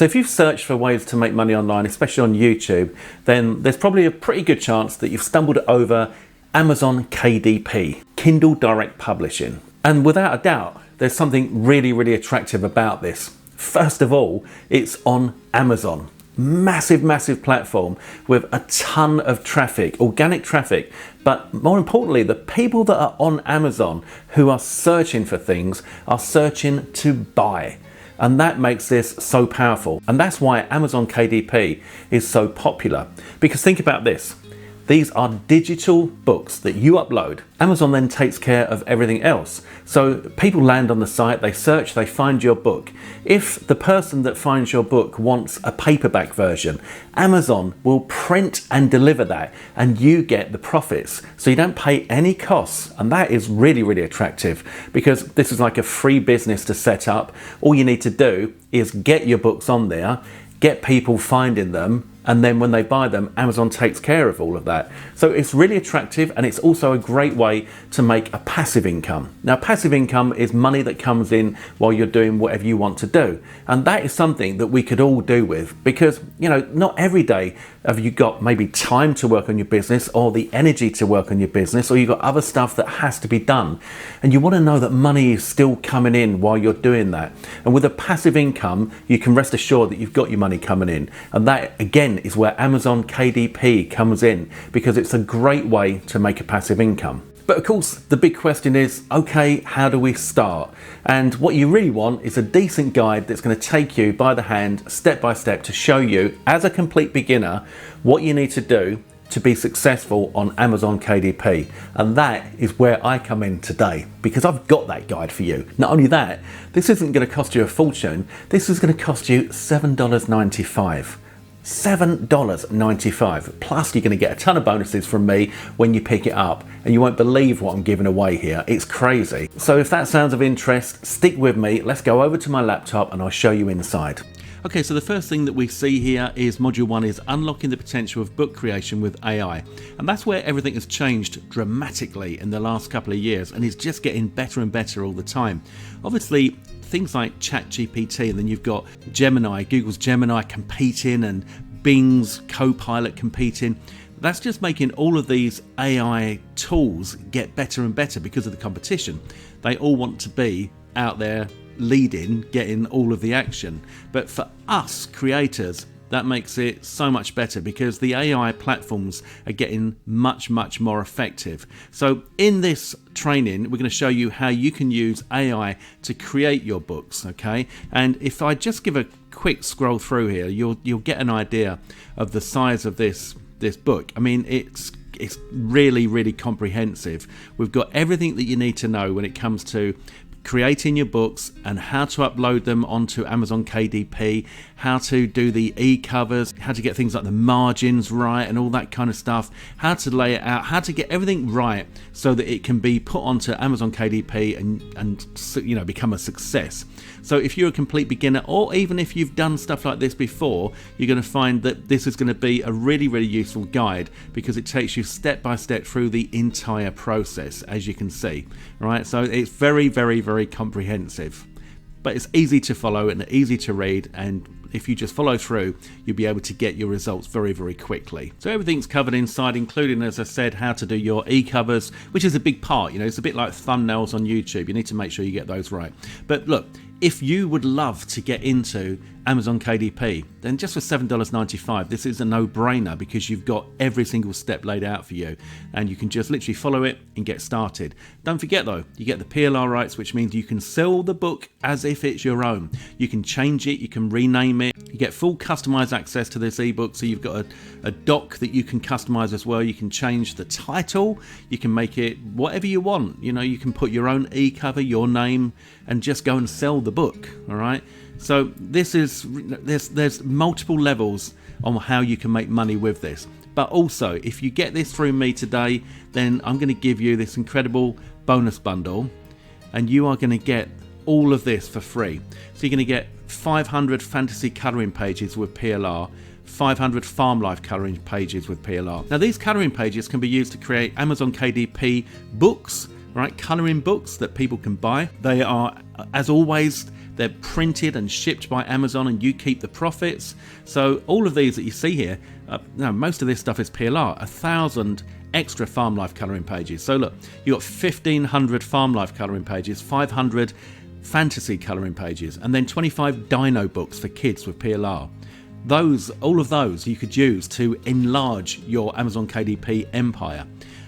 So if you've searched for ways to make money online, especially on YouTube, then there's probably a pretty good chance that you've stumbled over Amazon KDP, Kindle Direct Publishing. And without a doubt, there's something really, really attractive about this. First of all, it's on Amazon. Massive, massive platform with a ton of traffic, organic traffic. But more importantly, the people that are on Amazon who are searching for things are searching to buy. And that makes this so powerful. And that's why Amazon KDP is so popular. Because think about this. These are digital books that you upload. Amazon then takes care of everything else. So people land on the site, they search, they find your book. If the person that finds your book wants a paperback version, Amazon will print and deliver that and you get the profits. So you don't pay any costs. And that is really, really attractive because this is like a free business to set up. All you need to do is get your books on there, get people finding them, and then when they buy them, Amazon takes care of all of that. So it's really attractive, and it's also a great way to make a passive income. Now, passive income is money that comes in while you're doing whatever you want to do. And that is something that we could all do with because, you know, not every day have you got maybe time to work on your business or the energy to work on your business, or you've got other stuff that has to be done. And you want to know that money is still coming in while you're doing that. And with a passive income, you can rest assured that you've got your money coming in. And that, again, is where Amazon KDP comes in because it's a great way to make a passive income. But of course, the big question is, okay, how do we start? And what you really want is a decent guide that's going to take you by the hand, step by step, to show you, as a complete beginner, what you need to do to be successful on Amazon KDP. And that is where I come in today because I've got that guide for you. Not only that, this isn't going to cost you a fortune. This is going to cost you $7.95. $7.95. Plus you're going to get a ton of bonuses from me when you pick it up, and you won't believe what I'm giving away here. It's crazy. So if that sounds of interest, stick with me. Let's go over to my laptop and I'll show you inside. Okay, so the first thing that we see here is module 1 is unlocking the potential of book creation with AI. And that's where everything has changed dramatically in the last couple of years and is just getting better and better all the time. Obviously, things like ChatGPT, and then you've got Gemini, Google's Gemini competing, and Bing's Copilot competing. That's just making all of these AI tools get better and better because of the competition. They all want to be out there leading, getting all of the action. But for us creators, that makes it so much better because the AI platforms are getting much, much more effective. So in this training, we're going to show you how you can use AI to create your books, okay? And if I just give a quick scroll through here, you'll get an idea of the size of this book. I mean, it's really, really comprehensive. We've got everything that you need to know when it comes to creating your books and how to upload them onto Amazon KDP, how to do the e-covers, how to get things like the margins right and all that kind of stuff, how to lay it out, how to get everything right so that it can be put onto Amazon KDP and you know, become a success. So if you're a complete beginner, or even if you've done stuff like this before, you're going to find that this is going to be a really, really useful guide because it takes you step by step through the entire process, as you can see. Right? So it's very, very, very comprehensive, but it's easy to follow and easy to read, and if you just follow through, you'll be able to get your results very, very quickly. So everything's covered inside, including, as I said, how to do your e-covers, which is a big part. You know, it's a bit like thumbnails on YouTube. You need to make sure you get those right. But look, if you would love to get into Amazon KDP, then just for $7.95, this is a no-brainer because you've got every single step laid out for you and you can just literally follow it and get started. Don't forget though, you get the PLR rights, which means you can sell the book as if it's your own. You can change it, you can rename it, you get full customized access to this ebook, so you've got a doc that you can customize as well. You can change the title, you can make it whatever you want. You know, you can put your own e-cover, your name, and just go and sell the book. All right, so there's multiple levels on how you can make money with this. But also, if you get this through me today, then I'm going to give you this incredible bonus bundle, and you are going to get all of this for free. So you're going to get 500 fantasy colouring pages with PLR, 500 farm life colouring pages with PLR. Now these colouring pages can be used to create Amazon KDP books, right? Colouring books that people can buy. They are, as always, They're printed and shipped by Amazon, and you keep the profits. So all of these that you see here, no, most of this stuff is PLR. 1,000 extra farm life colouring pages. So look, you got 1,500 farm life colouring pages, 500 fantasy colouring pages, and then 25 dino books for kids with PLR. All of those you could use to enlarge your Amazon KDP empire.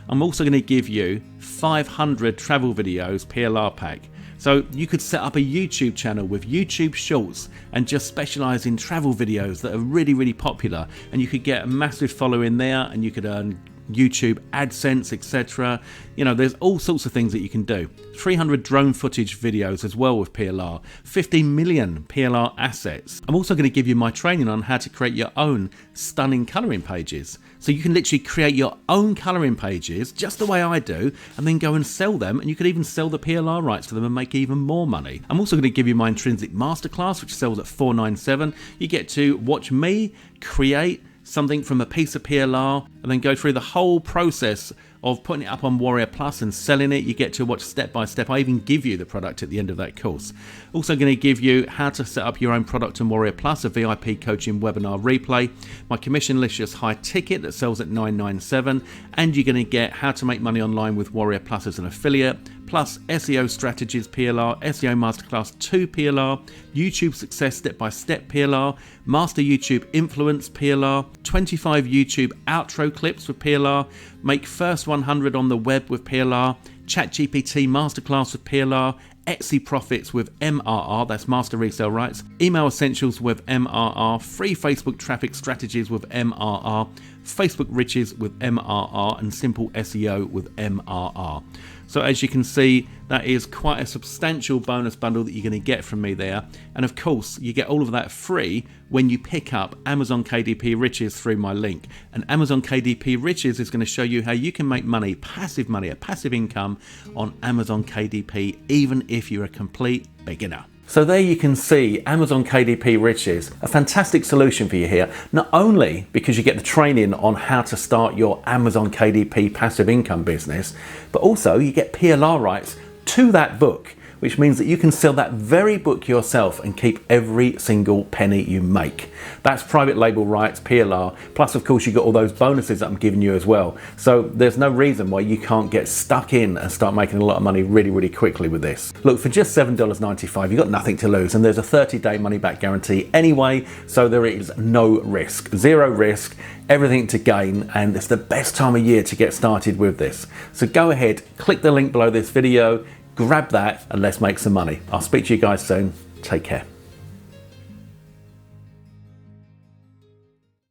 I'm also going to give you 500 travel videos PLR pack. So you could set up a YouTube channel with YouTube Shorts and just specialize in travel videos that are really, really popular. And you could get a massive following there, and you could earn YouTube AdSense, etc. You know, there's all sorts of things that you can do. 300 drone footage videos as well with PLR, 50 million PLR assets. I'm also going to give you my training on how to create your own stunning colouring pages. So you can literally create your own colouring pages just the way I do, and then go and sell them, and you could even sell the PLR rights to them and make even more money. I'm also going to give you my intrinsic masterclass, which sells at $497. You get to watch me create something from a piece of PLR and then go through the whole process of putting it up on Warrior Plus and selling it. You get to watch step by step. I even give you the product at the end of that course. Also going to give you how to set up your own product on Warrior Plus, a VIP coaching webinar replay, my commissionlicious high ticket that sells at $997, and you're going to get how to make money online with Warrior Plus as an affiliate, plus SEO strategies PLR, SEO Masterclass 2 PLR, YouTube success step-by-step PLR, master YouTube influence PLR, 25 YouTube outro clips with PLR, make first 100 on the web with PLR, ChatGPT Masterclass with PLR, Etsy profits with MRR, that's master resale rights, email essentials with MRR, free Facebook traffic strategies with MRR, Facebook riches with MRR, and simple SEO with MRR. So as you can see, that is quite a substantial bonus bundle that you're going to get from me there. And of course, you get all of that free when you pick up Amazon KDP Riches through my link. And Amazon KDP Riches is going to show you how you can make money, a passive income on Amazon KDP, even if you're a complete beginner. So there you can see Amazon KDP Riches, a fantastic solution for you here, not only because you get the training on how to start your Amazon KDP passive income business, but also you get PLR rights to that book, which means that you can sell that very book yourself and keep every single penny you make. That's private label rights, PLR, plus of course you got all those bonuses that I'm giving you as well. So there's no reason why you can't get stuck in and start making a lot of money really, really quickly with this. Look, for just $7.95, you've got nothing to lose, and there's a 30-day money-back guarantee anyway, so there is no risk, zero risk, everything to gain, and it's the best time of year to get started with this. So go ahead, click the link below this video, grab that, and let's make some money. I'll speak to you guys soon. Take care.